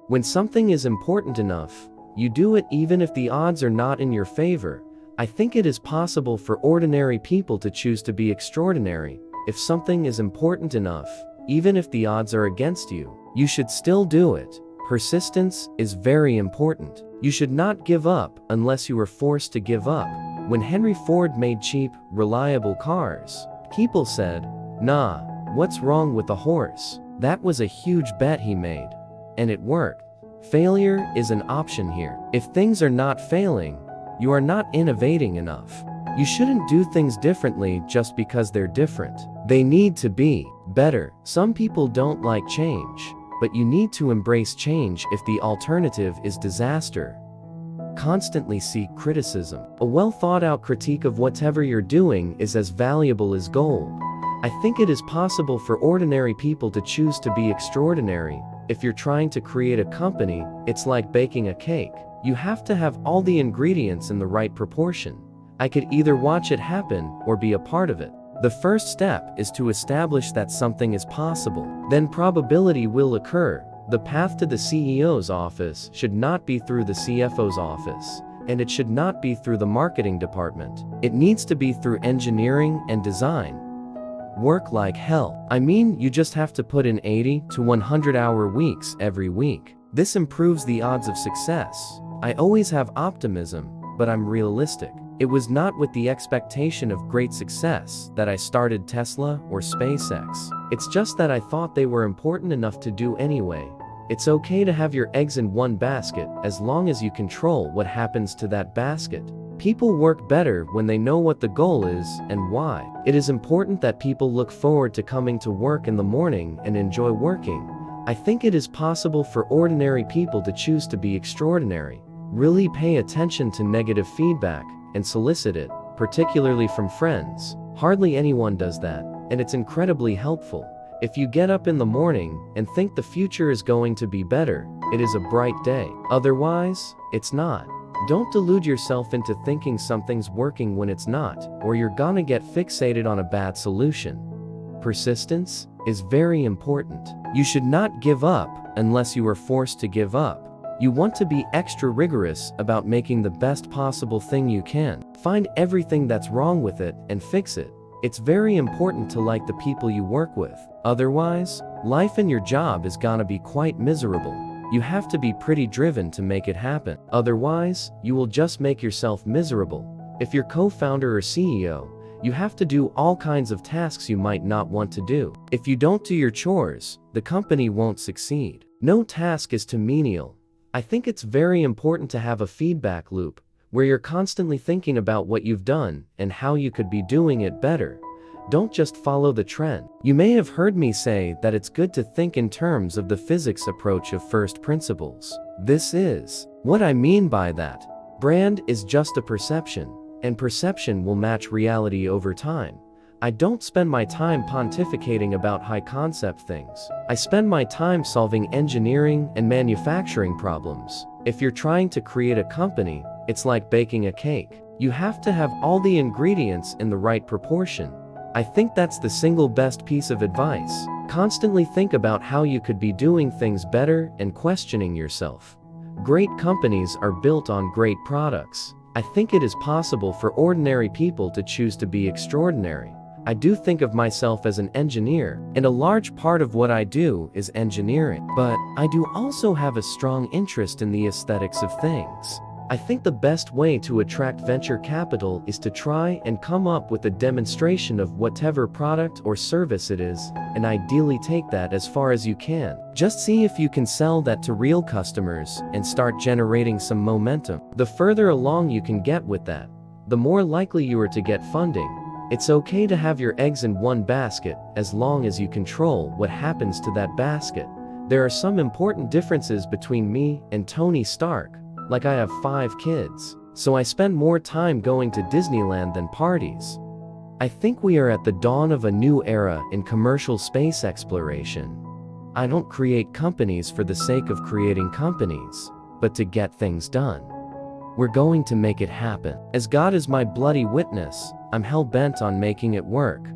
When something is important enough, you do it even if the odds are not in your favor. I think it is possible for ordinary people to choose to be extraordinary. If something is important enough, even if the odds are against you, you should still do it. Persistence is very important. You should not give up unless you are forced to give up. When Henry Ford made cheap, reliable cars, people said, "Nah, what's wrong with the horse?" That was a huge bet he made. And it worked. Failure is an option here. If things are not failing, you are not innovating enough. You shouldn't do things differently just because they're different. They need to be better. Some people don't like change, but you need to embrace change if the alternative is disaster. Constantly seek criticism. A well-thought-out critique of whatever you're doing is as valuable as gold. I think it is possible for ordinary people to choose to be extraordinary. If you're trying to create a company, it's like baking a cake. You have to have all the ingredients in the right proportion. I could either watch it happen or be a part of it. The first step is to establish that something is possible. Then probability will occur. The path to the CEO's office should not be through the CFO's office, and it should not be through the marketing department. It needs to be through engineering and design. Work like hell. I mean, you just have to put in 80 to 100-hour weeks every week. This improves the odds of success. I always have optimism, but I'm realistic. It was not with the expectation of great success that I started Tesla or SpaceX. It's just that I thought they were important enough to do anyway. It's okay to have your eggs in one basket as long as you control what happens to that basket. People work better when they know what the goal is and why. It is important that people look forward to coming to work in the morning and enjoy working. I think it is possible for ordinary people to choose to be extraordinary. Really pay attention to negative feedback and solicit it, particularly from friends. Hardly anyone does that, and it's incredibly helpful. If you get up in the morning and think the future is going to be better, it is a bright day. Otherwise, it's not. Don't delude yourself into thinking something's working when it's not, or you're gonna get fixated on a bad solution. Persistence is very important. You should not give up unless you are forced to give up. You want to be extra rigorous about making the best possible thing you can. Find everything that's wrong with it and fix it. It's very important to like the people you work with. Otherwise, life in your job is gonna be quite miserable. You have to be pretty driven to make it happen. Otherwise, you will just make yourself miserable. If you're co-founder or CEO, you have to do all kinds of tasks you might not want to do. If you don't do your chores, the company won't succeed. No task is too menial. I think it's very important to have a feedback loop, where you're constantly thinking about what you've done and how you could be doing it better. Don't just follow the trend. You may have heard me say that it's good to think in terms of the physics approach of first principles. This is what I mean by that. Brand is just a perception, and perception will match reality over time. I don't spend my time pontificating about high-concept things. I spend my time solving engineering and manufacturing problems. If you're trying to create a company, it's like baking a cake. You have to have all the ingredients in the right proportion. I think that's the single best piece of advice. Constantly think about how you could be doing things better and questioning yourself. Great companies are built on great products. I think it is possible for ordinary people to choose to be extraordinary. I do think of myself as an engineer, and a large part of what I do is engineering. But I do also have a strong interest in the aesthetics of things. I think the best way to attract venture capital is to try and come up with a demonstration of whatever product or service it is, and ideally take that as far as you can. Just see if you can sell that to real customers and start generating some momentum. The further along you can get with that, the more likely you are to get funding. It's okay to have your eggs in one basket as long as you control what happens to that basket. There are some important differences between me and Tony Stark. Like I have 5 kids, so I spend more time going to Disneyland than parties. I think we are at the dawn of a new era in commercial space exploration. I don't create companies for the sake of creating companies, but to get things done. We're going to make it happen. As God is my bloody witness, I'm hell-bent on making it work.